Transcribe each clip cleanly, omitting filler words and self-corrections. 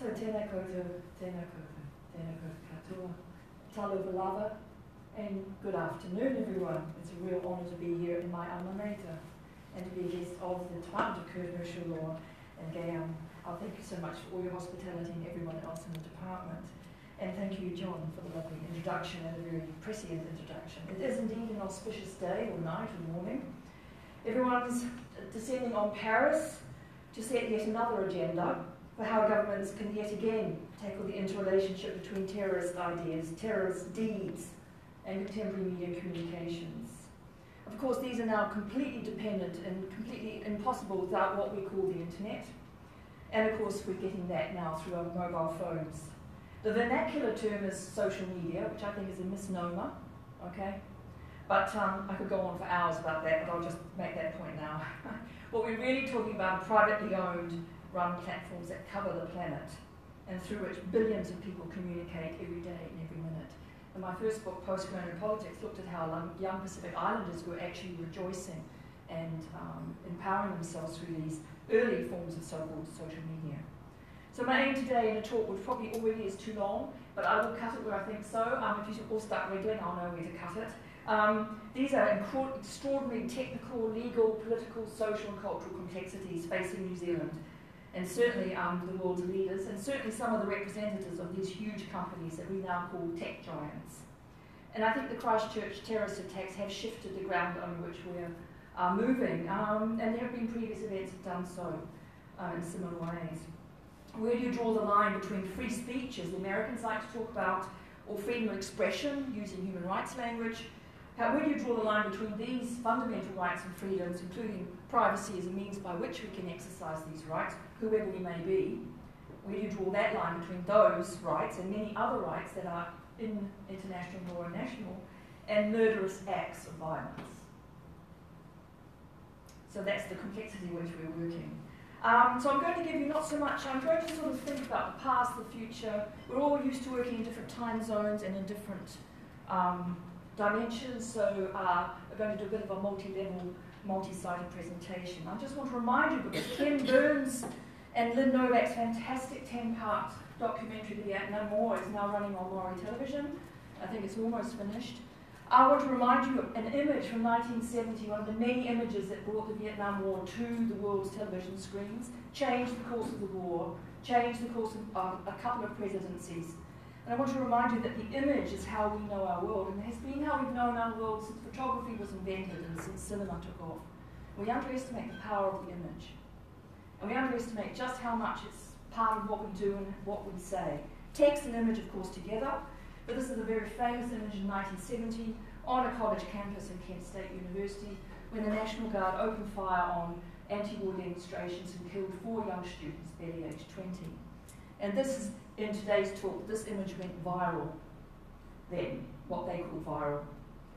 So tēnā koutou, tēnā koutou, tēnā koutou katoa, talofa lava, and good afternoon everyone. It's a real honour to be here in my alma mater and to be a guest of the Department of Commercial Law and Gayam. Thank you so much for all your hospitality and everyone else in the department. And thank you, John, for the lovely introduction and a very prescient introduction. It is indeed an auspicious day or night or morning. Everyone's descending on Paris to set yet another agenda for how governments can yet again tackle the interrelationship between terrorist ideas, terrorist deeds, and contemporary media communications. Of course, these are now completely dependent and completely impossible without what we call the internet. And of course, we're getting that now through our mobile phones. The vernacular term is social media, which I think is a misnomer, okay? But I could go on for hours about that, but I'll just make that point now. What we're really talking about are privately owned, run platforms that cover the planet and through which billions of people communicate every day and every minute. And my first book, Postcolonial Politics, looked at how young Pacific Islanders were actually rejoicing and empowering themselves through these early forms of so-called social media. So my aim today in a talk, which probably already is too long, but I will cut it where I think so. If you all start reading, I'll know where to cut it. These are extraordinary technical, legal, political, social and cultural complexities facing New Zealand, and certainly the world's leaders, and certainly some of the representatives of these huge companies that we now call tech giants. And I think the Christchurch terrorist attacks have shifted the ground on which we're moving, and there have been previous events that have done so in similar ways. Where do you draw the line between free speech, as the Americans like to talk about, or freedom of expression using human rights language? Where do you draw the line between these fundamental rights and freedoms, including privacy as a means by which we can exercise these rights, whoever we may be? Where do you draw that line between those rights and many other rights that are in international law and national, and murderous acts of violence? So that's the complexity in which we're working. So I'm going to give you not so much, I'm going to sort of think about the past, the future. We're all used to working in different time zones and in different dimensions, so we're going to do a bit of a multi-level, multi-sided presentation. I just want to remind you, because Ken Burns and Lynn Novak's fantastic 10-part documentary, The Vietnam War, is now running on Maori television. I think it's almost finished. I want to remind you of an image from 1970, one of the many images that brought the Vietnam War to the world's television screens, changed the course of the war, changed the course of a couple of presidencies. And I want to remind you that the image is how we know our world, and it has been how we've known our world since photography was invented and since cinema took off. We underestimate the power of the image. And we underestimate just how much it's part of what we do and what we say. Text and image, of course, together. But this is a very famous image in 1970 on a college campus in Kent State University when the National Guard opened fire on anti-war demonstrations and killed 4 young students, barely aged 20. And this is, in today's talk, this image went viral then, what they call viral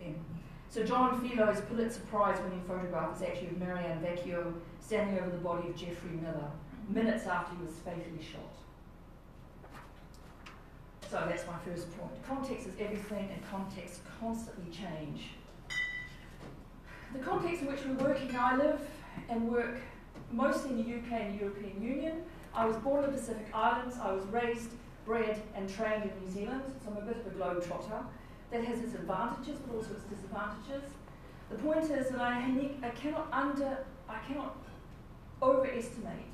then. So John Philo's Pulitzer Prize-winning photograph is actually of Marianne Vecchio standing over the body of Jeffrey Miller, minutes after he was fatally shot. So that's my first point. Context is everything, and contexts constantly change. The context in which we're working, now I live and work mostly in the UK and the European Union. I was born in the Pacific Islands. I was raised, bred and trained in New Zealand, so I'm a bit of a globetrotter. That has its advantages, but also its disadvantages. The point is that I cannot overestimate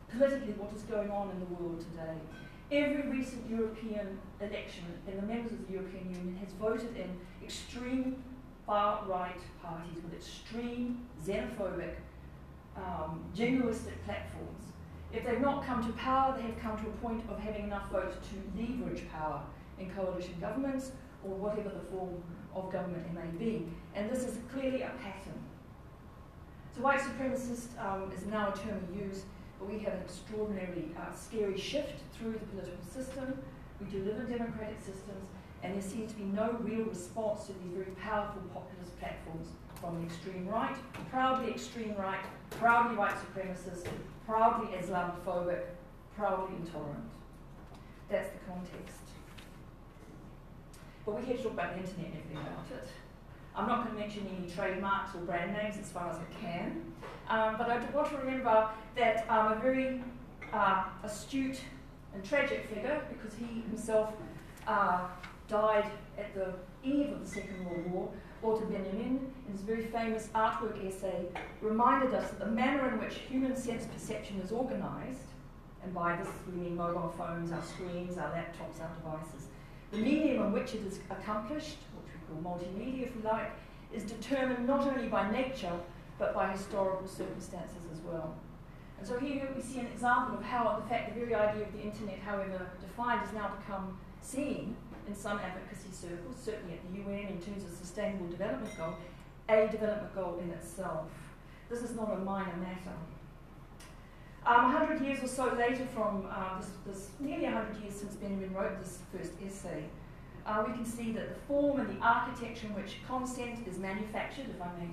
politically what is going on in the world today. Every recent European election and the members of the European Union has voted in extreme far-right parties with extreme xenophobic, jingoistic platforms. If they've not come to power, they have come to a point of having enough votes to leverage power in coalition governments or whatever the form of government it may be. And this is clearly a pattern. So white supremacist is now a term we use, but we have an extraordinarily scary shift through the political system. We do live in democratic systems, and there seems to be no real response to these very powerful populist platforms from the extreme right, proudly white supremacist, proudly Islamophobic, proudly intolerant. That's the context. But we're here to talk about the internet and everything about it. I'm not going to mention any trademarks or brand names as far as I can, but I want to remember that a very astute and tragic figure because he himself died at the eve of the Second World War. Walter Benjamin, in his very famous artwork essay, reminded us that the manner in which human sense perception is organised, and by this we mean mobile phones, our screens, our laptops, our devices, the medium in which it is accomplished, which we call multimedia if we like, is determined not only by nature, but by historical circumstances as well. And so here we see an example of how, in fact, the very idea of the internet, however defined, has now become seen in some advocacy circles, certainly at the UN in terms of sustainable development goal, a development goal in itself. This is not a minor matter. 100 years or so later from this nearly 100 years since Benjamin wrote this first essay, we can see that the form and the architecture in which consent is manufactured, if I may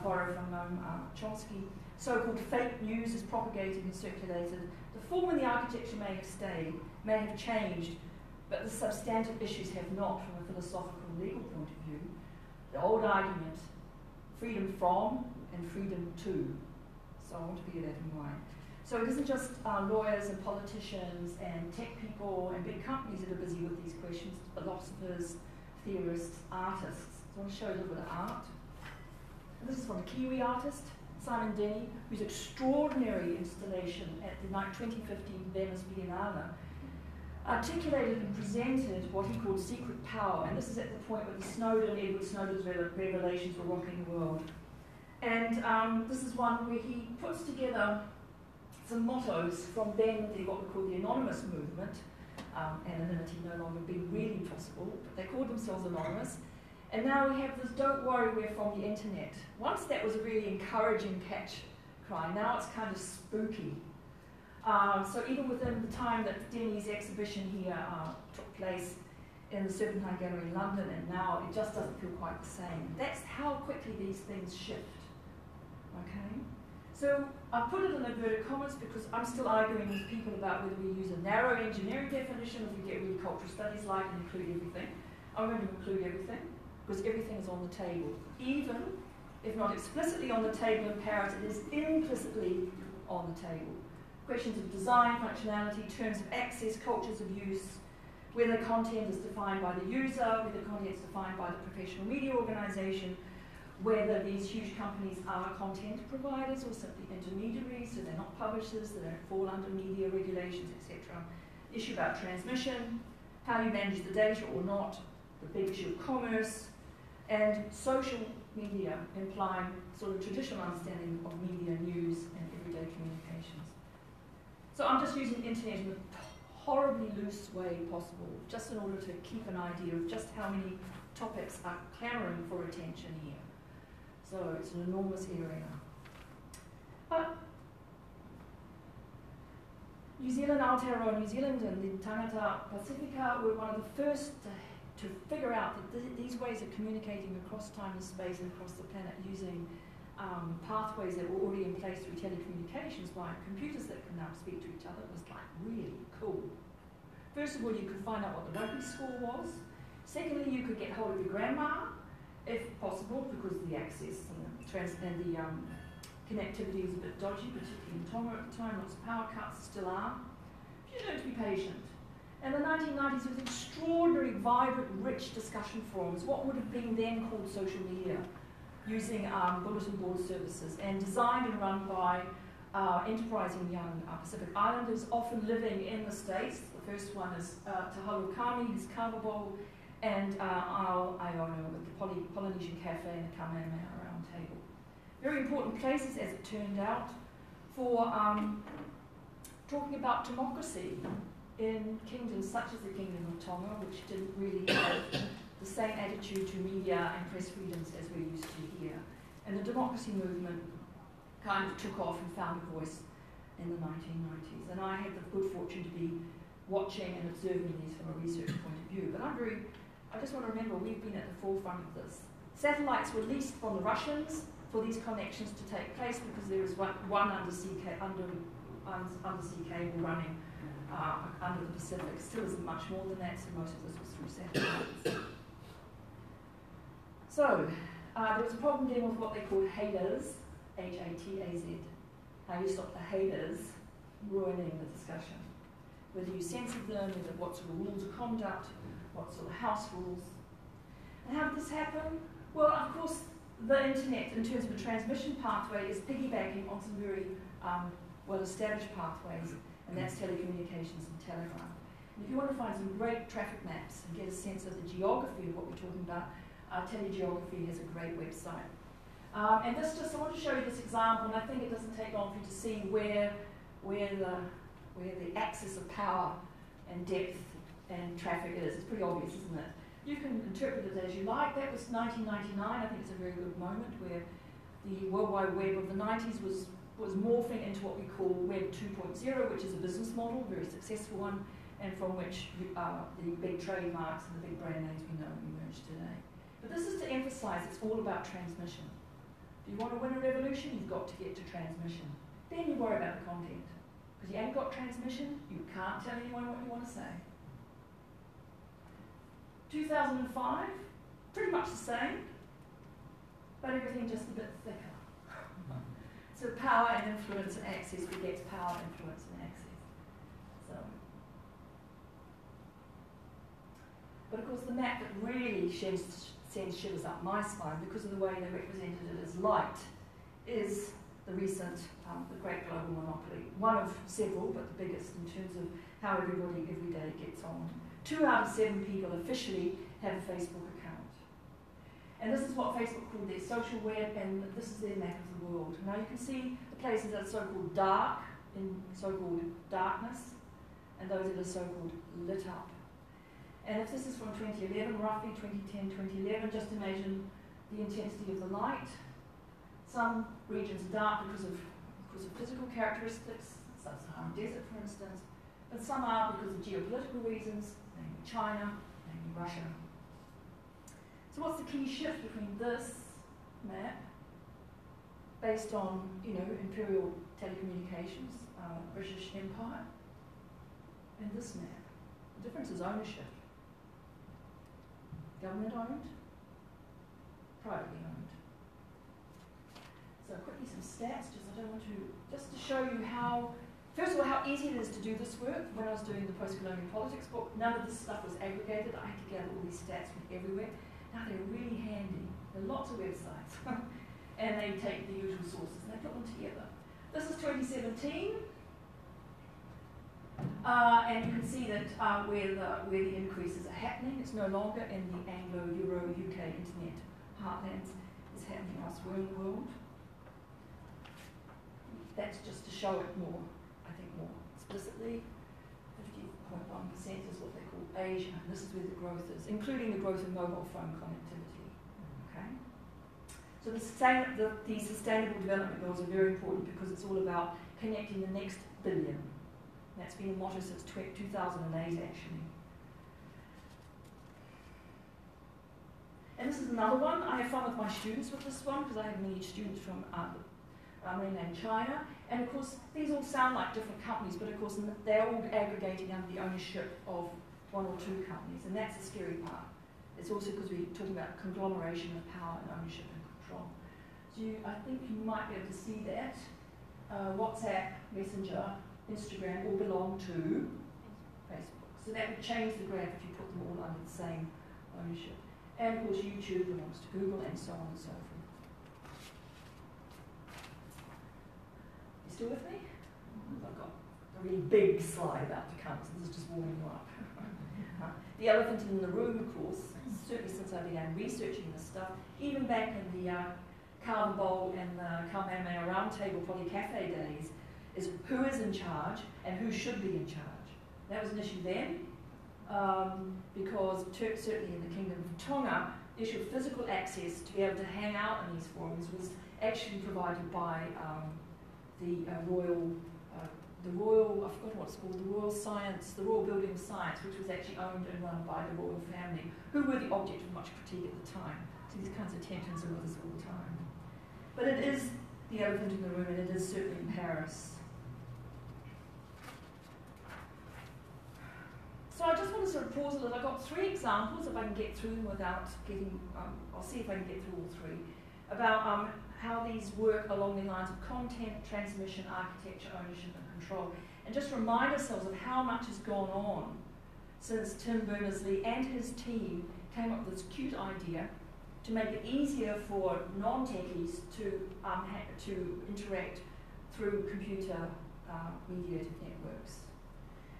borrow from Chomsky, so-called fake news is propagated and circulated. The form and the architecture may have stayed, may have changed, but the substantive issues have not from a philosophical legal point of view. The old argument, freedom from and freedom to. So I want to bear that in mind. So it isn't just lawyers and politicians and tech people and big companies that are busy with these questions, philosophers, theorists, artists. So I want to show you a little bit of art. And this is from a Kiwi artist, Simon Denny, whose extraordinary installation at the 2015 Venice Biennale articulated and presented what he called secret power, and this is at the point where Edward Snowden's revelations were rocking the world. And this is one where he puts together some mottos from then what we call the anonymous movement, anonymity no longer being really possible, but they called themselves anonymous. And now we have this don't worry, we're from the internet. Once that was a really encouraging catch cry, now it's kind of spooky. So even within the time that Denny's exhibition here took place in the Serpentine Gallery in London, and now it just doesn't feel quite the same. That's how quickly these things shift. Okay? So I put it in inverted commas because I'm still arguing with people about whether we use a narrow engineering definition, if we get really cultural studies like and include everything. I'm going to include everything because everything is on the table. Even if not explicitly on the table in Paris, it is implicitly on the table. Questions of design, functionality, terms of access, cultures of use, whether content is defined by the user, whether content is defined by the professional media organisation, whether these huge companies are content providers or simply intermediaries, so they're not publishers, they don't fall under media regulations, etc. Issue about transmission, how you manage the data or not, the big issue of commerce, and social media implying sort of traditional understanding of media, news, and everyday communications. So I'm just using the internet in the horribly loose way possible, just in order to keep an idea of just how many topics are clamouring for attention here. So it's an enormous area. But New Zealand, Aotearoa New Zealand and the Tangata Pacifica were one of the first to figure out that these ways of communicating across time and space and across the planet using pathways that were already in place through telecommunications by computers that can now speak to each other was like really cool. First of all, you could find out what the rugby score was. Secondly, you could get hold of your grandma, if possible, because the access and the connectivity was a bit dodgy, particularly in Tonga at the time. Lots of power cuts, still are. You learn to be patient. In the 1990s, there was extraordinary, vibrant, rich discussion forums, what would have been then called social media, using bulletin board services, and designed and run by enterprising young Pacific Islanders, often living in the States. The first one is Tahalu Kami, who's Kavabo, and Ao Aiono with the Polynesian Cafe and the Kamehameha Round Table. Very important places, as it turned out, for talking about democracy in kingdoms such as the Kingdom of Tonga, which didn't really have the same attitude to media and press freedoms as we're used to here. And the democracy movement kind of took off and found a voice in the 1990s. And I had the good fortune to be watching and observing these from a research point of view. But I just want to remember, we've been at the forefront of this. Satellites were leased from the Russians for these connections to take place because there was one undersea cable running under the Pacific. Still isn't much more than that, so most of this was through satellites. So, there was a problem dealing with what they called haters, H-A-T-A-Z. How you stop the haters ruining the discussion. whether you censor them, what sort of rules of conduct, what sort of house rules. And how did this happen? Well, of course, the internet, in terms of a transmission pathway, is piggybacking on some very well-established pathways, and that's telecommunications and telegraph. And if you want to find some great traffic maps and get a sense of the geography of what we're talking about, Telegeography has a great website. And this just, I want to show you this example, and I think it doesn't take long for you to see where the axis of power and depth and traffic is. It's pretty obvious, isn't it? You can interpret it as you like. That was 1999. I think it's a very good moment where the World Wide Web of the 90s was morphing into what we call Web 2.0, which is a business model, a very successful one, and from which the big trademarks and the big brand names we know emerge today. But this is to emphasize it's all about transmission. If you want to win a revolution, you've got to get to transmission. Then you worry about the content. Because you haven't got transmission, you can't tell anyone what you want to say. 2005, pretty much the same, but everything just a bit thicker. So power and influence and access begets power, influence and access. So, but of course the map that really sends shivers up my spine because of the way they represented it as light is the recent, the great global monopoly. One of several, but the biggest in terms of how everybody every day gets on. 2 out of 7 people officially have a Facebook account. And this is what Facebook called their social web, and this is their map of the world. Now you can see the places that are so-called dark, in so-called darkness, and those that are so-called lit up. And if this is from 2011, roughly 2010, 2011, just imagine the intensity of the light. Some regions are dark because of physical characteristics, sub-Saharan desert for instance, but some are because of geopolitical reasons, namely China, namely Russia. So what's the key shift between this map, based on imperial telecommunications, British Empire, and this map? The difference is ownership. Government owned, privately owned. So quickly some stats, just to show you how, first of all, how easy it is to do this work. When I was doing the post-colonial politics book, none of this stuff was aggregated. I had to gather all these stats from everywhere. Now they're really handy. There are lots of websites, and they take the usual sources and they put them together. This is 2017. And you can see that where the increases are happening, it's no longer in the Anglo-Euro-UK internet heartlands, it's happening elsewhere in the world. That's just to show it more, I think more explicitly. 50.1% is what they call Asia, and this is where the growth is, including the growth in mobile phone connectivity. Okay? So the Sustainable Development Goals are very important because it's all about connecting the next billion. That's been a motto since 2008, actually. And this is another one. I have fun with my students with this one because I have many students from mainland China. And of course, these all sound like different companies, but of course, they're all aggregating under the ownership of 1 or 2 companies, and that's the scary part. It's also because we're talking about conglomeration of power and ownership and control. So I think you might be able to see that. WhatsApp, Messenger, Instagram all belong to Facebook. So that would change the graph if you put them all under the same ownership. And of course YouTube belongs to Google and so on and so forth. You still with me? I've got a really big slide about to come, so this is just warming you up. The elephant in the room, of course, certainly since I began researching this stuff, even back in the Cow and Bowl and the Kamehameha Roundtable Polycafe days, is who is in charge and who should be in charge. That was an issue then, because certainly in the Kingdom of Tonga, the issue of physical access to be able to hang out in these forums was actually provided by the Royal, I forgot what it's called, the Royal Building of Science, which was actually owned and run by the royal family, who were the object of much critique at the time. So these kinds of tensions are with us all the time. But it is the elephant in the room, and it is certainly in Paris. So I just want to sort of pause a little. I've got 3 examples, if I can get through them without getting, I'll see if I can get through all 3, about how these work along the lines of content, transmission, architecture, ownership and control. and just remind ourselves of how much has gone on since Tim Berners-Lee and his team came up with this cute idea to make it easier for non-techies to interact through computer mediated networks.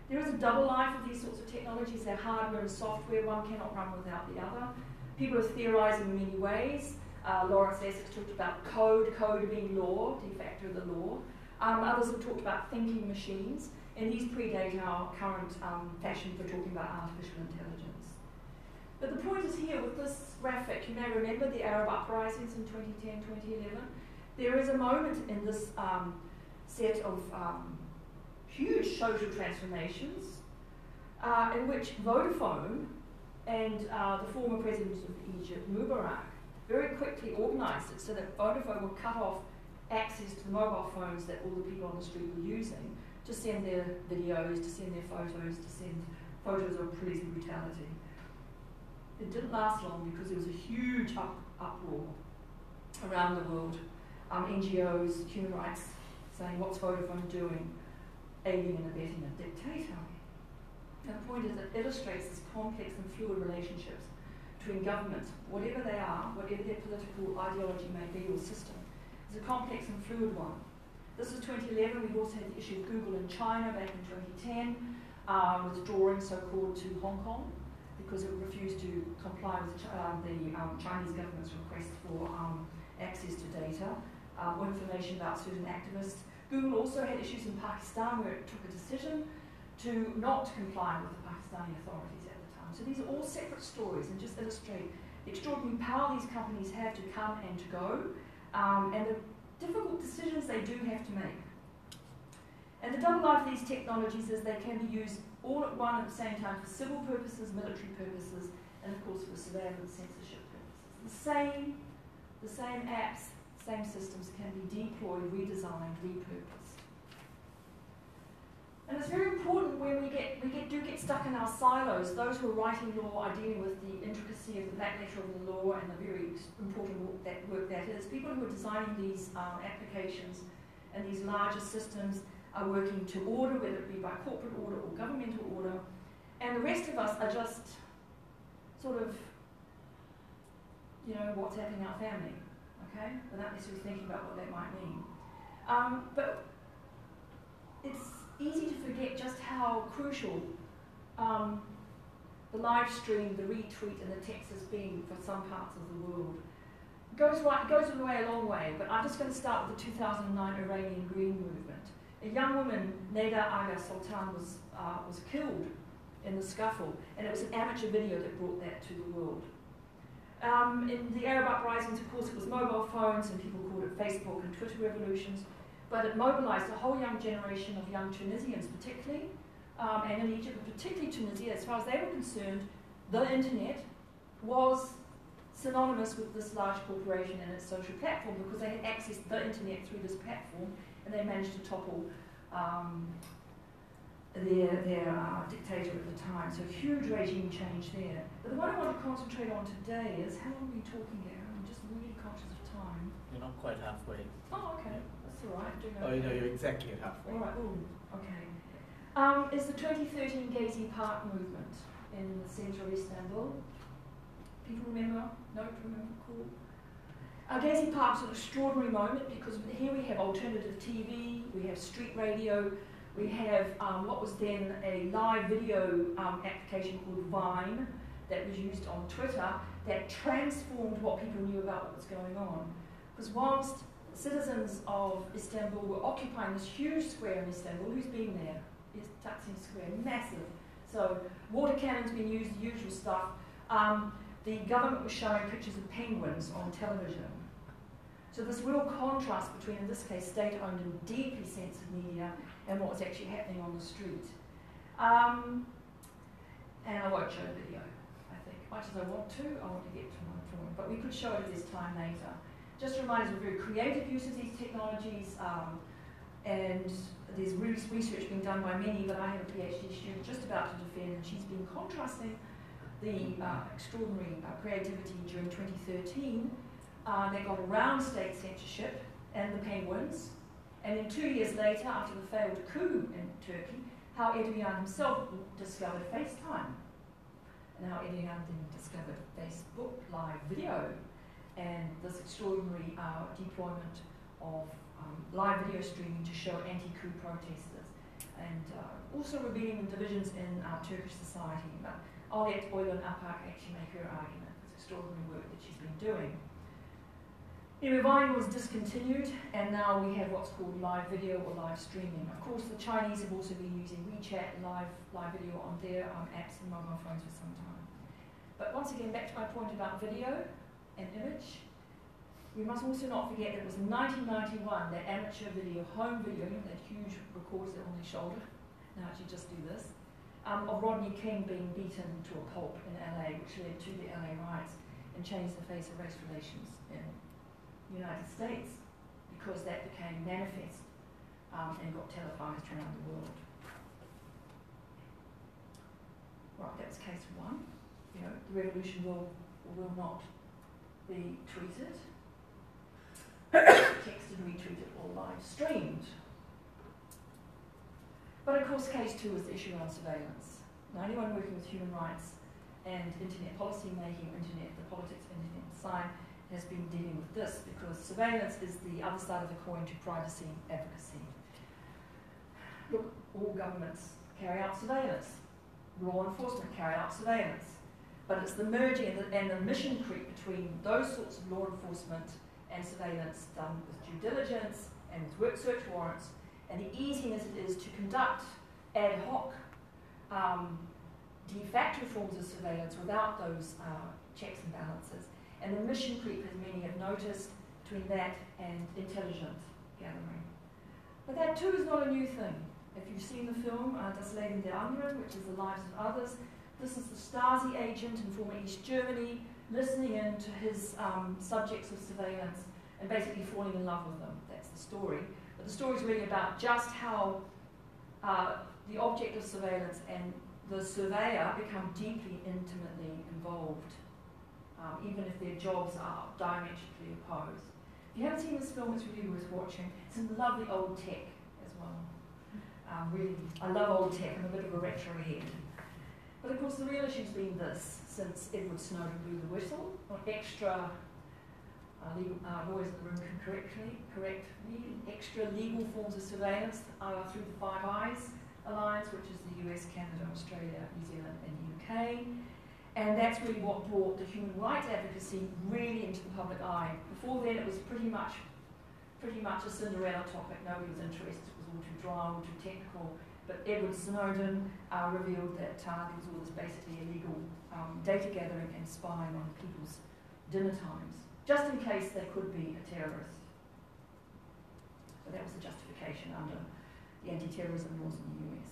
There is a double life of these sorts of technologies. They're hardware and software. One cannot run without the other. People are theorizing in many ways. Lawrence Essex talked about code being law, de facto the law. Others have talked about thinking machines, and these predate our current fashion for talking about artificial intelligence. But the point is here with this graphic, you may remember the Arab uprisings in 2010, 2011. There is a moment in this set of huge social transformations in which Vodafone and the former president of Egypt, Mubarak, very quickly organised it so that Vodafone would cut off access to the mobile phones that all the people on the street were using to send their videos, to send their photos, to send photos of police brutality. It didn't last long because there was a huge uproar around the world. NGOs, human rights, saying, what's Vodafone doing? Aiding and abetting a dictator. And the point is it illustrates this complex and fluid relationships between governments, whatever they are, whatever their political ideology may be or system. It's a complex and fluid one. This is 2011. We've also had the issue of Google in China back in 2010, withdrawing so-called to Hong Kong because it refused to comply with the Chinese government's request for access to data or information about certain activists. Google also had issues in Pakistan where it took a decision to not comply with the Pakistani authorities at the time. So these are all separate stories and just illustrate the extraordinary power these companies have to come and to go, and the difficult decisions they do have to make. And the double life of these technologies is they can be used all at one at the same time for civil purposes, military purposes, and of course for surveillance, censorship purposes. The same apps, same systems can be deployed, redesigned, repurposed. And it's very important when we do get stuck in our silos. Those who are writing law are dealing with the intricacy of the black letter of the law and the very important work that is. People who are designing these applications and these larger systems are working to order, whether it be by corporate order or governmental order, and the rest of us are just sort of, what's happening in our family, okay? Without necessarily thinking about what that might mean. But it's easy to forget just how crucial the live stream, the retweet, and the text has been for some parts of the world. It goes a long way, but I'm just going to start with the 2009 Iranian Green Movement. A young woman, Neda Aga Sultan, was killed in the scuffle, and it was an amateur video that brought that to the world. In the Arab uprisings, of course, it was mobile phones, and people called it Facebook and Twitter revolutions, but it mobilized a whole young generation of young Tunisians particularly, and in Egypt, but particularly Tunisia. As far as they were concerned, the internet was synonymous with this large corporation and its social platform because they had accessed the internet through this platform, and they managed to topple their dictator at the time. So huge regime change there. But the one I want to concentrate on today is, how long are we talking here? I'm just really conscious of time. You're not quite halfway. Oh, okay. That's all right. Oh, no, you're exactly at halfway. All right. Ooh, okay. Is the 2013 Gezi Park movement in the centre of Istanbul. People remember? No? Remember? Cool. Gezi Park's an extraordinary moment because here we have alternative TV, we have street radio, we have what was then a live video application called Vine that was used on Twitter that transformed what people knew about what was going on. Because whilst citizens of Istanbul were occupying this huge square in Istanbul, who's been there? It's Taksim Square, massive. So water cannons being used, the usual stuff. The government was showing pictures of penguins on television. So this real contrast between, in this case, state-owned and deeply censored media and what was actually happening on the street. And I won't show the video, I think. Much as I want to get to my point, but we could show it at this time later. Just to remind us of very creative use of these technologies, and there's research being done by many, but I have a PhD student just about to defend, and she's been contrasting the extraordinary creativity during 2013 that got around state censorship and the penguins, And then 2 years later, after the failed coup in Turkey, how Erdogan himself discovered FaceTime, and how Erdogan then discovered Facebook live video, and this extraordinary deployment of live video streaming to show anti-coup protesters, and also revealing divisions in Turkish society. But I'll let Oylan Apak actually make her argument. It's extraordinary work that she's been doing. Anyway, Vine was discontinued, and now we have what's called live video or live streaming. Of course, the Chinese have also been using WeChat live video on their apps and mobile phones for some time. But once again, back to my point about video and image, we must also not forget that it was in 1991 that amateur video, home video, you know, that huge recorders on their shoulder, now actually just do this, of Rodney King being beaten to a pulp in LA, which led to the LA riots and changed the face of race relations in the United States, because that became manifest and got televised around the world. Right, that's case one. You know, the revolution will or will not be tweeted, texted, retweeted, or live streamed. But of course, case two is the issue around surveillance. Now, anyone working with human rights and internet policy making, the politics of internet design, has been dealing with this, because surveillance is the other side of the coin to privacy advocacy. Look, all governments carry out surveillance. Law enforcement carry out surveillance. But it's the merging and the mission creep between those sorts of law enforcement and surveillance done with due diligence and with search warrants, and the easiness it is to conduct ad hoc de facto forms of surveillance without those checks and balances. And the mission creep, as many have noticed, between that and intelligence gathering. But that too is not a new thing. If you've seen the film Das Leben der Anderen, which is the lives of others, this is the Stasi agent in former East Germany listening in to his subjects of surveillance and basically falling in love with them. That's the story. But the story is really about just how the object of surveillance and the surveyor become deeply, intimately involved, even if their jobs are diametrically opposed. If you haven't seen this film, it's really worth watching. It's some lovely old tech as well. Really, I love old tech. I'm a bit of a retro head. But of course, the real issue's been this: since Edward Snowden blew the whistle, on extra legal, lawyers in the room can correct me, extra legal forms of surveillance through the Five Eyes Alliance, which is the US, Canada, Australia, New Zealand, and the UK. And that's really what brought the human rights advocacy really into the public eye. Before then, it was pretty much a Cinderella topic. Nobody was interested. It was all too dry, all too technical. But Edward Snowden revealed that there was all this basically illegal data gathering and spying on people's dinner times, just in case they could be a terrorist. So that was the justification under the anti-terrorism laws in the US.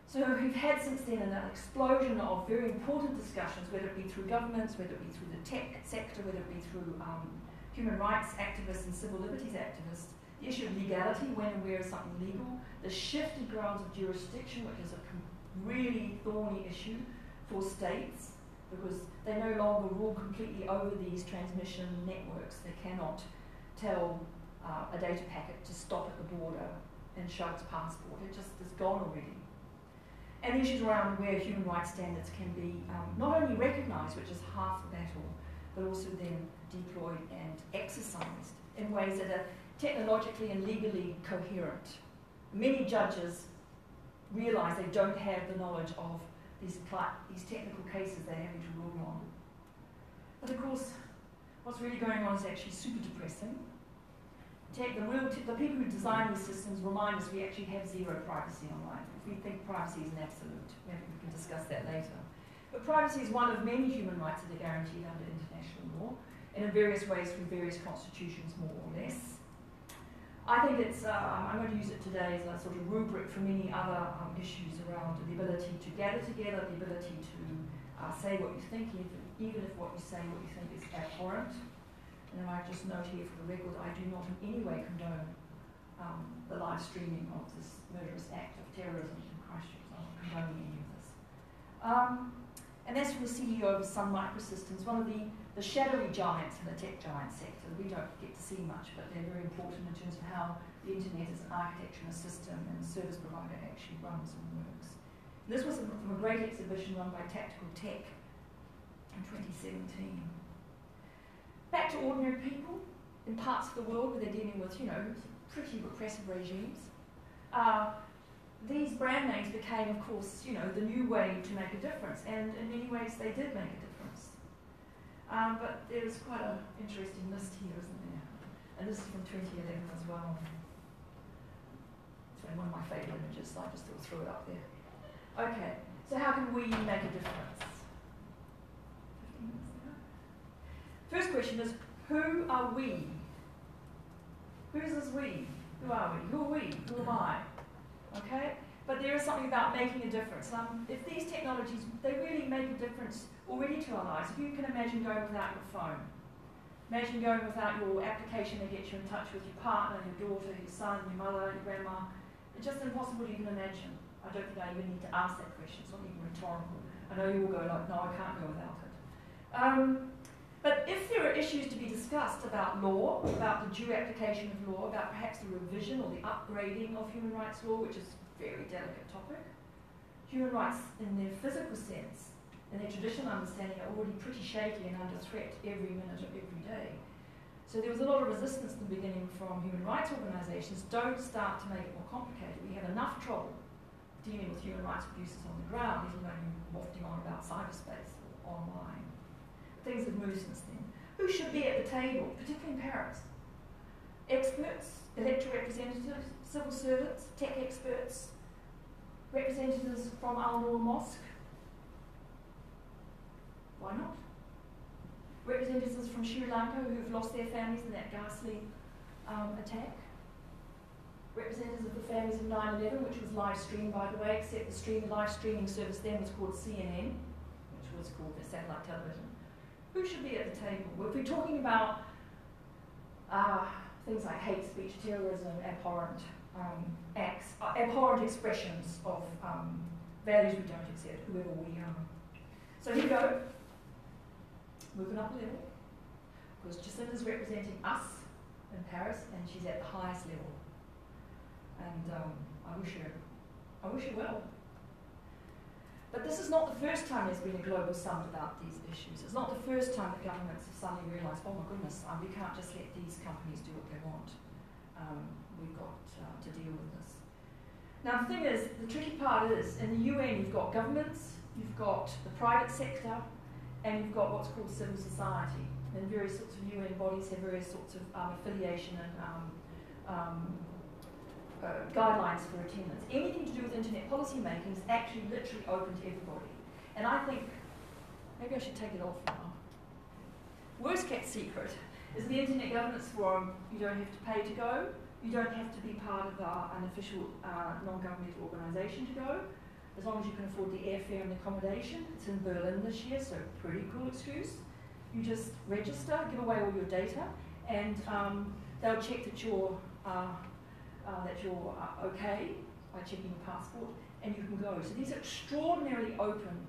So we've had since then an explosion of very important discussions, whether it be through governments, whether it be through the tech sector, whether it be through human rights activists and civil liberties activists. The issue of legality, when and where is something legal, the shifted grounds of jurisdiction, which is a really thorny issue for states, because they no longer rule completely over these transmission networks. They cannot tell a data packet to stop at the border and show its passport. It just is gone already. And issues around where human rights standards can be not only recognised, which is half the battle, but also then deployed and exercised in ways that are technologically and legally coherent. Many judges realise they don't have the knowledge of these technical cases they're having to rule on. But of course, what's really going on is actually super depressing. The people who design these systems remind us we actually have zero privacy online. If we think privacy is an absolute, we can discuss that later. But privacy is one of many human rights that are guaranteed under international law, and in various ways through various constitutions, more or less. I think it's, I'm going to use it today as a sort of rubric for many other issues around the ability to gather together, the ability to say what you think, even if what you say, what you think is abhorrent. And I just note here for the record, I do not in any way condone the live streaming of this murderous act of terrorism in Christchurch. I'm not condoning any of this. And that's from the CEO of Sun Microsystems, one of the the shadowy giants in the tech giant sector that we don't get to see much, but they're very important in terms of how the internet as an architecture and a system and a service provider actually runs and works. This was from a great exhibition run by Tactical Tech in 2017. Back to ordinary people in parts of the world where they're dealing with, you know, pretty repressive regimes. These brand names became, of course, you know, the new way to make a difference, and in many ways they did make a difference. But there's quite an interesting list here, isn't there? And this is from 2011 as well. It's one of my favourite images, so I just thought I'd throw it up there. Okay, so how can we make a difference? 15 minutes now. First question is, who are we? Who's this we? Who are we? Who are we? Who am I? Okay? But there is something about making a difference. If these technologies, they really make a difference already to our lives. If you can imagine going without your phone, imagine going without your application that gets you in touch with your partner, your daughter, your son, your mother, your grandma. It's just impossible to even imagine. I don't think I even need to ask that question. It's not even rhetorical. I know you all go like, no, I can't go without it. But if there are issues to be discussed about law, about the due application of law, about perhaps the revision or the upgrading of human rights law, which is a very delicate topic, human rights in their physical sense, in their traditional understanding, are already pretty shaky and under threat every minute of every day. So there was a lot of resistance in the beginning from human rights organisations. Don't start to make it more complicated. We have enough trouble dealing with human rights abuses on the ground, even though you're wafting on about cyberspace or online. Things have moved since then. Who should be at the table, particularly in Paris? Experts, elected representatives, civil servants, tech experts, representatives from Al-Noor Mosque. Why not? Representatives from Sri Lanka who've lost their families in that ghastly attack. Representatives of the families of 9/11, which was live streamed, by the way, except the live streaming service then was called CNN, which was called the satellite television. Who should be at the table? Well, if we're talking about things like hate speech, terrorism, abhorrent acts, abhorrent expressions of values we don't accept, whoever we are. So here we go. Moving up a level. Because Jacinta's representing us in Paris, and she's at the highest level. And I wish her well. But this is not the first time there's been a global summit about these issues. It's not the first time that governments have suddenly realised, oh my goodness, we can't just let these companies do what they want. We've got to deal with this. Now the thing is, the tricky part is, in the UN you've got governments, you've got the private sector, and you've got what's called civil society. And various sorts of UN bodies have various sorts of affiliation and guidelines for attendance. Anything to do with internet policy making is actually literally open to everybody. And I think, maybe I should take it off now. Worst kept secret is the Internet Governance Forum. You don't have to pay to go. You don't have to be part of an official non-governmental organisation to go, as long as you can afford the airfare and the accommodation. It's in Berlin this year, so pretty cool excuse. You just register, give away all your data, and they'll check that you're okay by checking your passport, and you can go. So these are extraordinarily open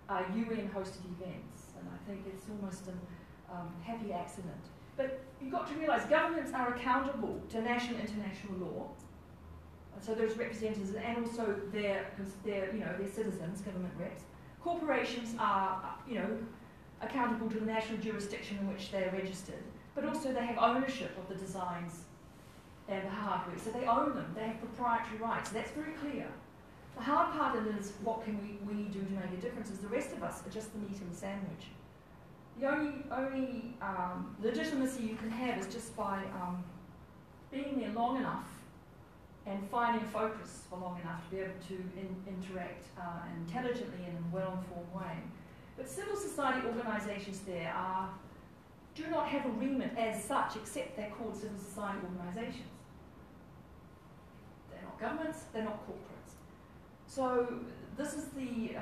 UN-hosted events, and I think it's almost a happy accident. But you've got to realise governments are accountable to national and international law. And so there's representatives, and also their citizens, government reps. Corporations are, accountable to the national jurisdiction in which they're registered, but also they have ownership of the designs and the hardware, so they own them, they have proprietary rights, that's very clear. The hard part is, what can we do to make a difference, is the rest of us are just the meat and the sandwich. The only legitimacy you can have is just by being there long enough and finding a focus for long enough to be able to interact intelligently and in a well-informed way. But civil society organisations there do not have a remit as such, except they're called civil society organisations. They're not governments, they're not corporates. So this is the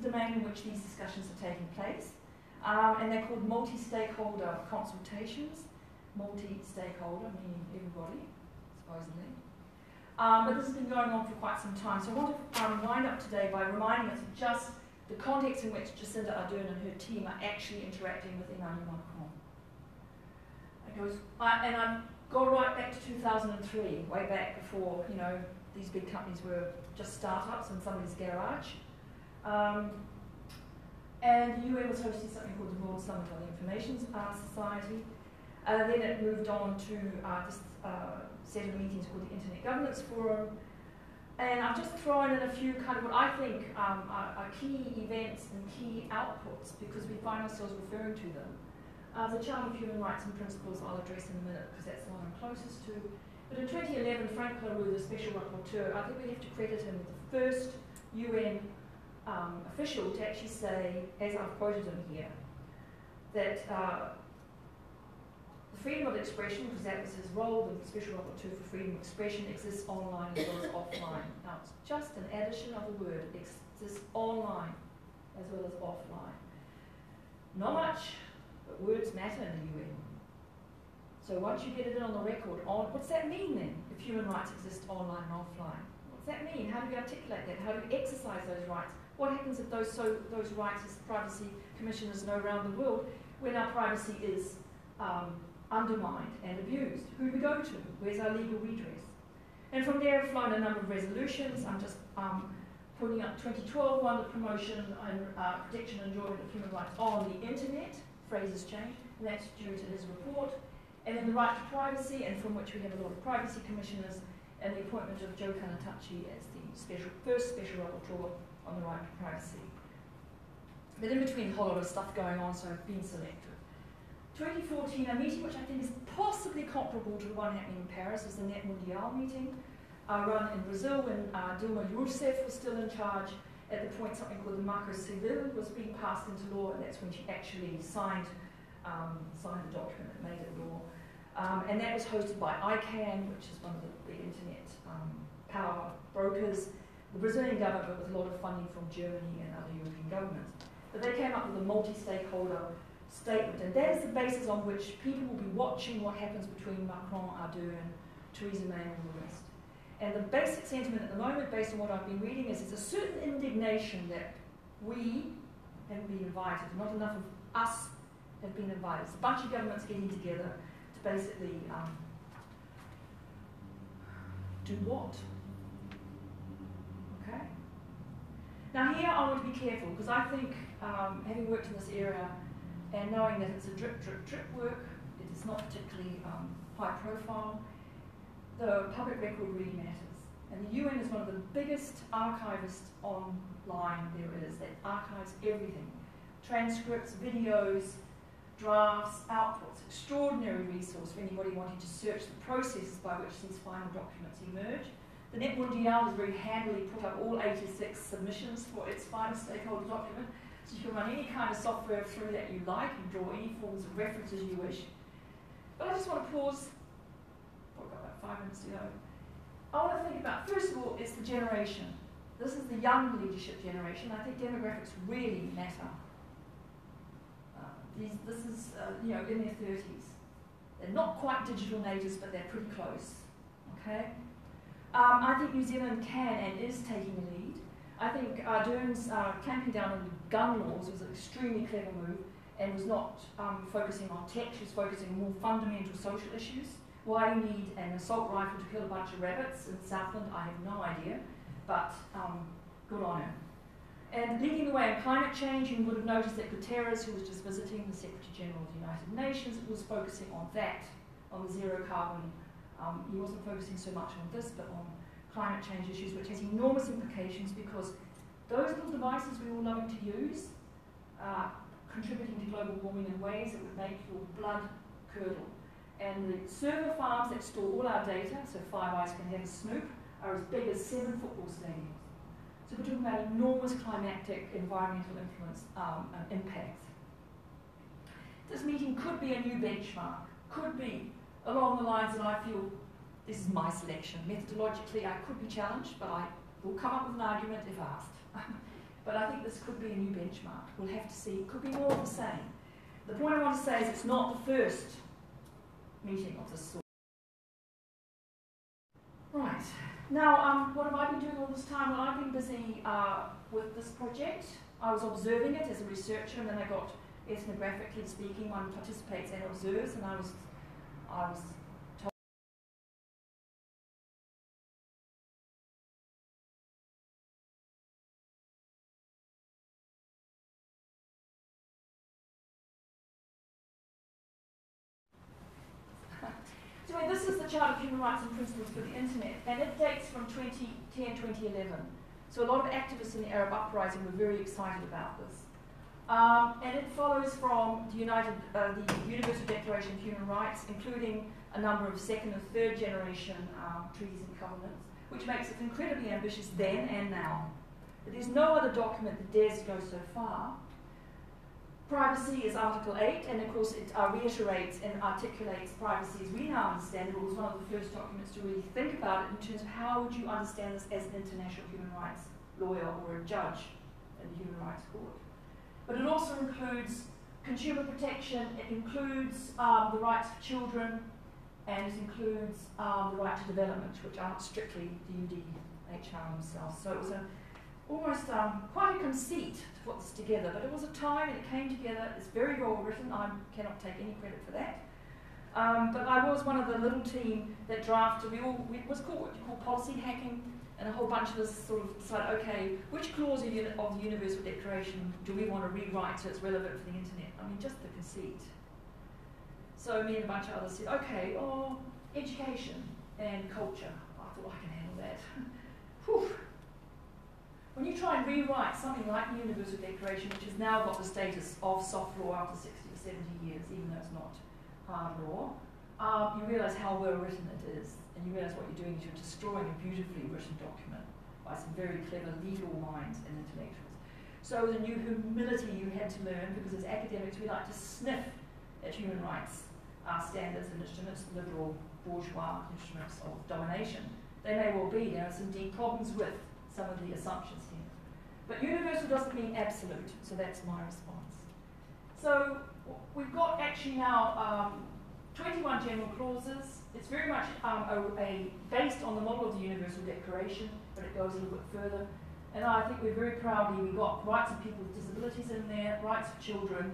domain in which these discussions are taking place, and they're called multi-stakeholder consultations. Multi-stakeholder, meaning everybody, supposedly. But this has been going on for quite some time, so I want to wind up today by reminding us of just the context in which Jacinda Ardern and her team are actually interacting with Emmanuel Macron. And I've gone right back to 2003, way back before, you know, these big companies were just startups in somebody's garage. And the UN was hosting something called the World Summit on the Information Society. Then it moved on to this set of meetings called the Internet Governance Forum. And I've just thrown in a few kind of what I think are key events and key outputs, because we find ourselves referring to them. The Charter of Human Rights and Principles I'll address in a minute, because that's the one I'm closest to. But in 2011, Franklin, the Special Rapporteur, I think we have to credit him with the first UN official to actually say, as I've quoted him here, that the freedom of expression, because that was his role, the Special Rapporteur for freedom of expression, exists online as well as offline. Now, it's just an addition of the word, exists online as well as offline. Not much, but words matter in the UN. So once you get it in on the record, what's that mean then, if human rights exist online and offline? What's that mean? How do we articulate that? How do we exercise those rights? What happens if those rights, as privacy commissioners know around the world, when our privacy is undermined and abused? Who do we go to? Where's our legal redress? And from there have flown a number of resolutions. I'm just putting up 2012 one, the promotion and protection and enjoyment of human rights on the internet. Phrases change, and that's due to his report. And then the right to privacy, and from which we have a lot of privacy commissioners, and the appointment of Joe Kanatachi as the first special rapporteur on the right to privacy. But in between, a whole lot of stuff going on, so I've been selected. 2014, a meeting which I think is possibly comparable to the one happening in Paris, is the Net Mundial meeting, run in Brazil when Dilma Rousseff was still in charge. At the point, something called the Marco Civil was being passed into law, and that's when she actually signed the document that made it law. And that was hosted by ICANN, which is one of the internet power brokers, the Brazilian government with a lot of funding from Germany and other European governments. But they came up with a multi-stakeholder statement, and that is the basis on which people will be watching what happens between Macron, Ardern, Theresa May, and all the rest. And the basic sentiment at the moment, based on what I've been reading, is there's a certain indignation that we haven't been invited. Not enough of us have been invited. It's a bunch of governments getting together to basically do what? Okay? Now here I want to be careful, because I think, having worked in this area and knowing that it's a drip, drip, drip work, it is not particularly high profile, the public record really matters. And the UN is one of the biggest archivists online there is, that archives everything. Transcripts, videos, drafts, outputs, extraordinary resource for anybody wanting to search the processes by which these final documents emerge. The Net Mundial has very handily put up all 86 submissions for its final stakeholder document, so you can run any kind of software through that you like and draw any forms of references you wish. But I just want to pause. I've got about 5 minutes to go. I want to think about, first of all, it's the generation. This is the young leadership generation. I think demographics really matter. This is, in their 30s. They're not quite digital natives, but they're pretty close. Okay? I think New Zealand can and is taking the lead. I think Ardern's clamping down on gun laws was an extremely clever move, and was not focusing on tech. She was focusing on more fundamental social issues. Why do you need an assault rifle to kill a bunch of rabbits in Southland? I have no idea, but good on her. And leading the way in climate change, you would have noticed that Guterres, who was just visiting the Secretary General of the United Nations, was focusing on that, on the zero carbon. He wasn't focusing so much on this, but on climate change issues, which has enormous implications, because those little devices we all love to use are contributing to global warming in ways that would make your blood curdle. And the server farms that store all our data, so Five Eyes can have a snoop, are as big as 7 football stadiums. So we're talking about enormous climatic environmental influence and impacts. This meeting could be a new benchmark, could be along the lines that I feel, this is my selection. Methodologically, I could be challenged, but I will come up with an argument if asked. But I think this could be a new benchmark. We'll have to see. It could be more of the same. The point I want to say is it's not the first meeting of this sort. Right. Now, what have I been doing all this time? Well, I've been busy with this project. I was observing it as a researcher, and then I got ethnographically speaking, one participates and observes, and I was told. So this is the Charter of Human Rights and Principles for the Internet, and it dates from 2010, 2011. So a lot of activists in the Arab uprising were very excited about this. And it follows from the Universal Declaration of Human Rights, including a number of second and third generation treaties and covenants, which makes it incredibly ambitious then and now. But there's no other document that dares to go so far. Privacy is Article 8, and of course it reiterates and articulates privacy as we now understand it. It was one of the first documents to really think about it in terms of how would you understand this as an international human rights lawyer or a judge in the Human Rights Court. But it also includes consumer protection, it includes the rights of children, and it includes the right to development, which aren't strictly the UDHR themselves. So it was almost quite a conceit to put this together, but it was a time and it came together. It's very well written. I cannot take any credit for that. But I was one of the little team that drafted. It was called what you call policy hacking, and a whole bunch of us sort of decided, okay, which clause of the Universal Declaration do we want to rewrite so it's relevant for the internet? I mean, just the conceit. So me and a bunch of others said, okay, education and culture. I thought I can handle that. Whew. When you try and rewrite something like the Universal Declaration, which has now got the status of soft law after 60 to 70 years, even though it's not hard law, you realise how well written it is, and you realise what you're doing is you're destroying a beautifully written document by some very clever legal minds and intellectuals. So the new humility you had to learn, because as academics we like to sniff at human rights standards and instruments, liberal bourgeois instruments of domination. They may well be. There are some deep problems with some of the assumptions here. But universal doesn't mean absolute, so that's my response. So we've got actually now 21 general clauses. It's very much based on the model of the Universal Declaration, but it goes a little bit further. And I think we're very proudly, we've got rights of people with disabilities in there, rights of children,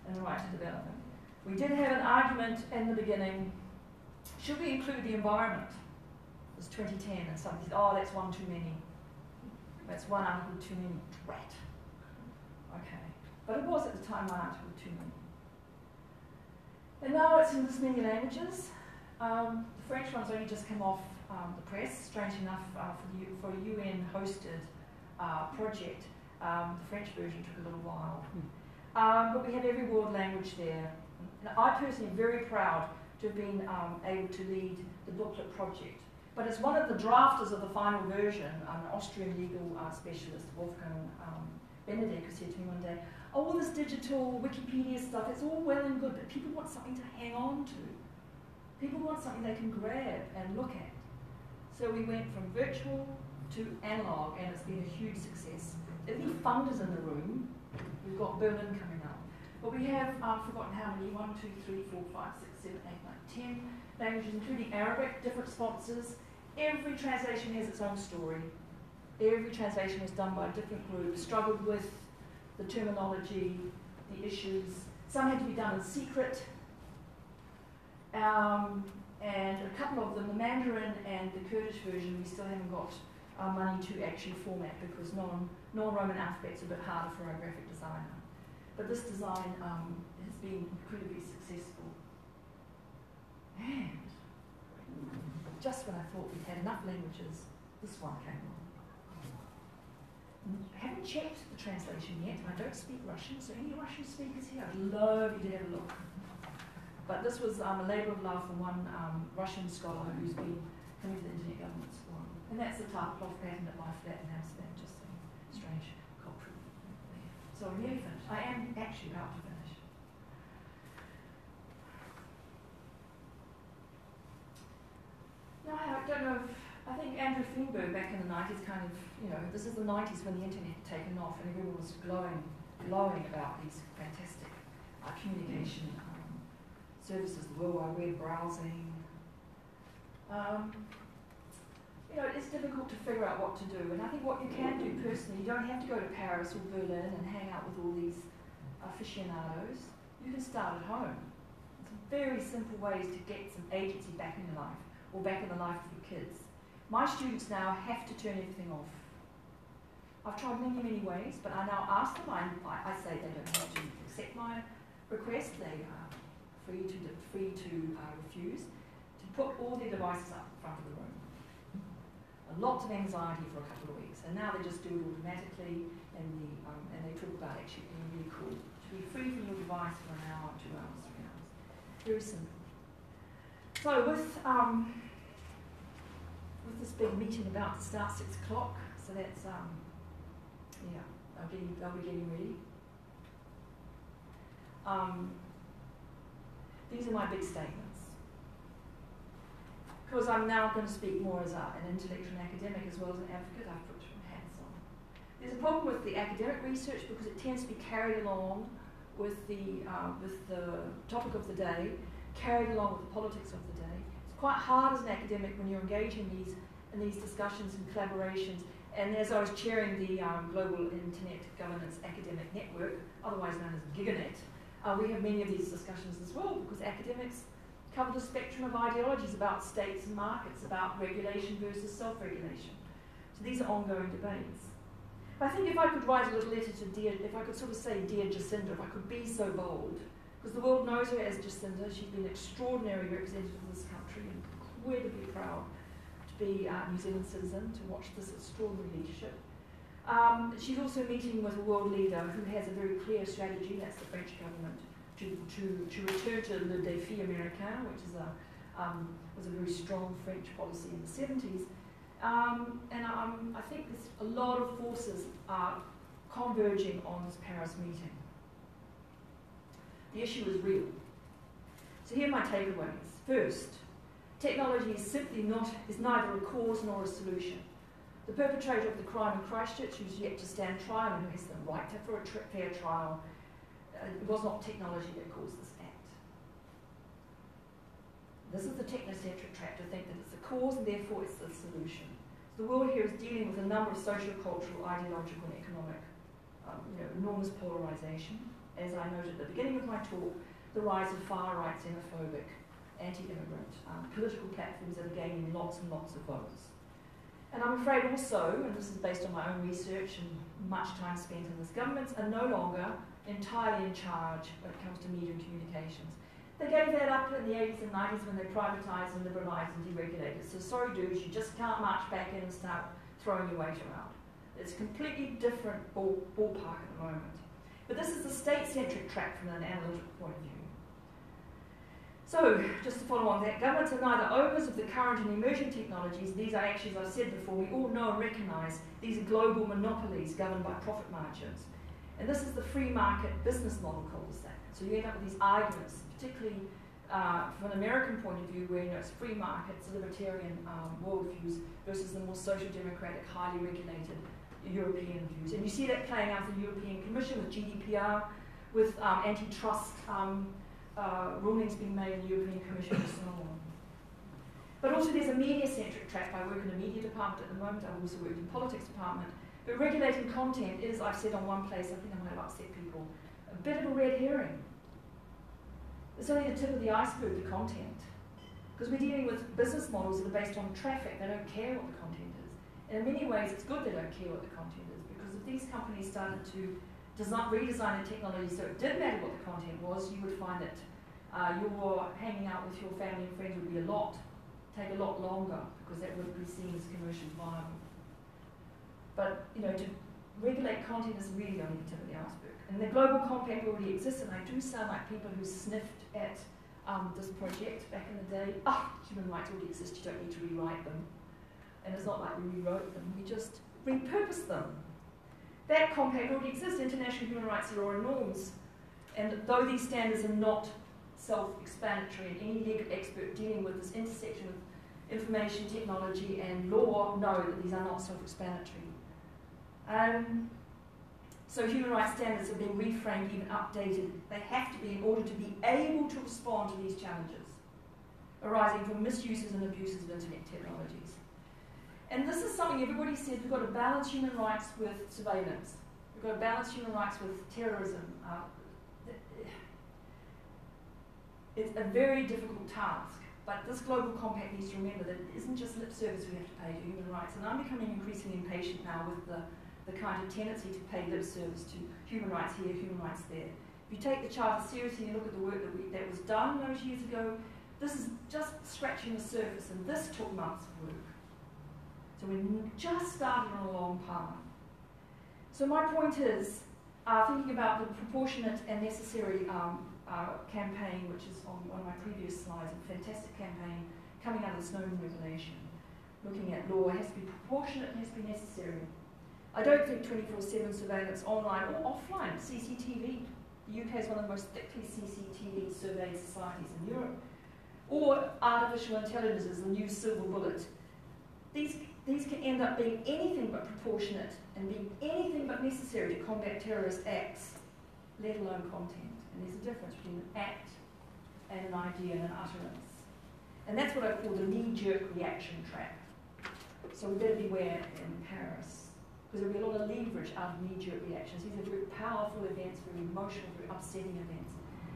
and the right to development. We did have an argument in the beginning, should we include the environment? It was 2010, and somebody said, oh, that's one too many. That's one article too many. Drat. Okay. But it was at the time one article too many. And now it's in this many languages. The French one's only just come off the press, strange enough, for a UN-hosted project. The French version took a little while. But we have every world language there. And I personally am very proud to have been able to lead the booklet project. But as one of the drafters of the final version, an Austrian legal specialist, Wolfgang Benedek, who said to me one day, all this digital Wikipedia stuff, it's all well and good, but people want something to hang on to. People want something they can grab and look at. So we went from virtual to analog, and it's been a huge success. There are any funders in the room. We've got Berlin coming up. But we have, I've forgotten how many, 1, 2, 3, 4, 5, 6, 7, 8, 9, 10 languages, including Arabic, different sponsors. Every translation has its own story. Every translation was done by a different group, struggled with the terminology, the issues. Some had to be done in secret. And a couple of them, the Mandarin and the Kurdish version, we still haven't got money to actually format because non-Roman alphabet's a bit harder for a graphic designer. But this design has been incredibly successful. And just when I thought we'd had enough languages, this one came on. I haven't checked the translation yet. I don't speak Russian, so any Russian speakers here, I'd love you to have a look. But this was a labour of love from one Russian scholar who's been coming to the Internet Governance Forum. And that's the type of pattern at my flat in Amsterdam, just a strange cultural thing. So I'm nearly finished. I am actually about to finish. Now, I don't know if, I think Andrew Finberg back in the 90s kind of, you know, this is the 90s when the internet had taken off and everyone was glowing about these fantastic communication services, the World Wide Web, browsing. it's difficult to figure out what to do. And I think what you can do personally, you don't have to go to Paris or Berlin and hang out with all these aficionados. You can start at home. Some very simple ways to get some agency back in your life, or back in the life of your kids. My students now have to turn everything off. I've tried many, many ways, but I now ask them, I say they don't have to accept my request, they are free to refuse, to put all their devices up in front of the room. Lots of anxiety for a couple of weeks, and now they just do it automatically, and they talk about actually being really cool. To be free from your device for an hour, 2 hours, 3 hours. Very simple. So with this big meeting about to start 6 o'clock, so that's yeah, they'll be getting ready. These are my big statements. Because I'm now going to speak more as an intellectual and academic as well as an advocate, I've put my hats on. There's a problem with the academic research because it tends to be carried along with the topic of the day, carried along with the politics of the day. It's quite hard as an academic when you're engaging in these discussions and collaborations. And as I was chairing the Global Internet Governance Academic Network, otherwise known as GigaNet, we have many of these discussions as well because academics cover the spectrum of ideologies about states and markets, about regulation versus self-regulation. So these are ongoing debates. But I think if I could write a little letter to if I could sort of say, Dear Jacinda, if I could be so bold, because the world knows her as Jacinda, she's been an extraordinary representative of this country, and incredibly proud to be a New Zealand citizen, to watch this extraordinary leadership. She's also meeting with a world leader who has a very clear strategy, that's the French government, to return to le défi américain, which is was a very strong French policy in the 70s. And I think a lot of forces are converging on this Paris meeting. The issue is real. So here are my takeaways. First, technology is simply is neither a cause nor a solution. The perpetrator of the crime in Christchurch, who's yet to stand trial and who has the right for a fair trial, it was not technology that caused this act. This is the technocentric trap to think that it's the cause and therefore it's the solution. So the world here is dealing with a number of socio-cultural, ideological and economic enormous polarization. As I noted at the beginning of my talk, the rise of far-right, xenophobic, anti-immigrant political platforms that are gaining lots and lots of votes. And I'm afraid also, and this is based on my own research and much time spent in this, governments are no longer entirely in charge when it comes to media and communications. They gave that up in the 80s and 90s when they privatised and liberalised and deregulated. So sorry dudes, you just can't march back in and start throwing your weight around. It's a completely different ballpark at the moment. But this is the state-centric track from an analytical point of view. So, just to follow on that, governments are neither owners of the current and emerging technologies. These are actually, as I've said before, we all know and recognise these are global monopolies governed by profit margins. And this is the free market business model cul-de-sac. So you end up with these arguments, particularly from an American point of view, where it's free markets, libertarian worldviews versus the more social democratic, highly regulated European views. And you see that playing out in the European Commission with GDPR, with antitrust rulings being made in the European Commission and so on. But also there's a media-centric track. I work in the media department at the moment. I've also worked in the politics department. But regulating content is, I've said on one place, I think I might have upset people, a bit of a red herring. It's only the tip of the iceberg, the content. Because we're dealing with business models that are based on traffic. They don't care what the content is. And in many ways, it's good they don't care what the content is, because if these companies started to redesign the technology so it did matter what the content was, you would find that your hanging out with your family and friends would be take a lot longer, because that wouldn't be seen as commercially viable. But to regulate content is really only the tip of the iceberg. And the global compact already exists, and I do sound like people who sniffed at this project back in the day. Human rights already exist, you don't need to rewrite them. And it's not like we rewrote them, we just repurposed them. That compact already exists, international human rights law and norms. And though these standards are not self-explanatory, and any legal expert dealing with this intersection of information technology and law know that these are not self-explanatory. So human rights standards are being reframed, even updated. They have to be in order to be able to respond to these challenges arising from misuses and abuses of internet technologies. And this is something everybody said, we've got to balance human rights with surveillance. We've got to balance human rights with terrorism. It's a very difficult task, but this global compact needs to remember that it isn't just lip service we have to pay to human rights. And I'm becoming increasingly impatient now with the kind of tendency to pay lip service to human rights here, human rights there. If you take the Charter seriously and look at the work that was done those years ago, this is just scratching the surface, and this took months of work. So we're just starting on a long path. So my point is, thinking about the proportionate and necessary campaign, which is on one of my previous slides, a fantastic campaign coming out of the Snowden revelation, looking at law, it has to be proportionate and has to be necessary. I don't think 24/7 surveillance online or offline, CCTV, the UK is one of the most thickly CCTV surveyed societies in Europe, or artificial intelligence is the new silver bullet. These can end up being anything but proportionate and being anything but necessary to combat terrorist acts, let alone content. And there's a difference between an act and an idea and an utterance. And that's what I call the knee-jerk reaction trap. So we better beware in Paris, because there'll be a lot of leverage out of knee-jerk reactions. These are very powerful events, very emotional, very upsetting events.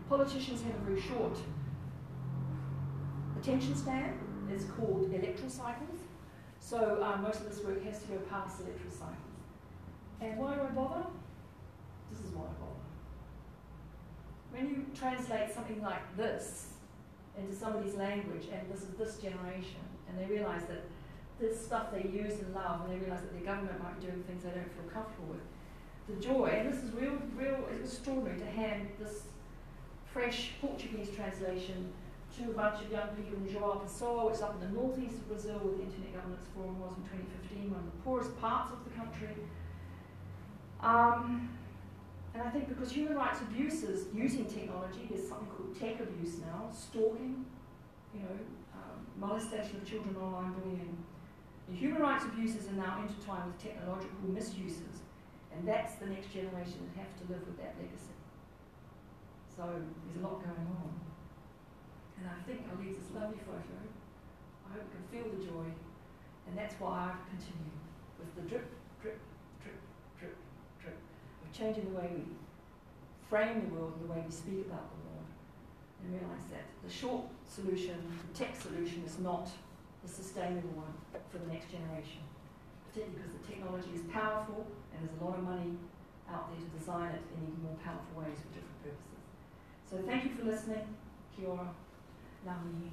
Politicians have a very short attention span. It's called electoral cycles. So most of this work has to go past electoral cycles. And why do I bother? This is why I bother. When you translate something like this into somebody's language, and this is this generation, and they realise that this stuff they use and love, and they realise that their government might be doing things they don't feel comfortable with, the joy, and this is real, it's extraordinary to hand this fresh Portuguese translation to a bunch of young people in João Pessoa, which is up in the northeast of Brazil, where the Internet Governance Forum was in 2015, one of the poorest parts of the country. And I think because human rights abuses using technology, there's something called tech abuse now, stalking, molestation of children, online bullying. The human rights abuses are now intertwined with technological misuses, and that's the next generation that have to live with that legacy. So there's a lot going on. And I think I'll leave this lovely photo. I hope you can feel the joy. And that's why I continue with the drip, drip, drip, drip, drip. We're changing the way we frame the world and the way we speak about the world. And realise that the short solution, the tech solution, is not the sustainable one for the next generation. Particularly because the technology is powerful and there's a lot of money out there to design it in even more powerful ways for different purposes. So thank you for listening. Kia ora. Ngā mihi.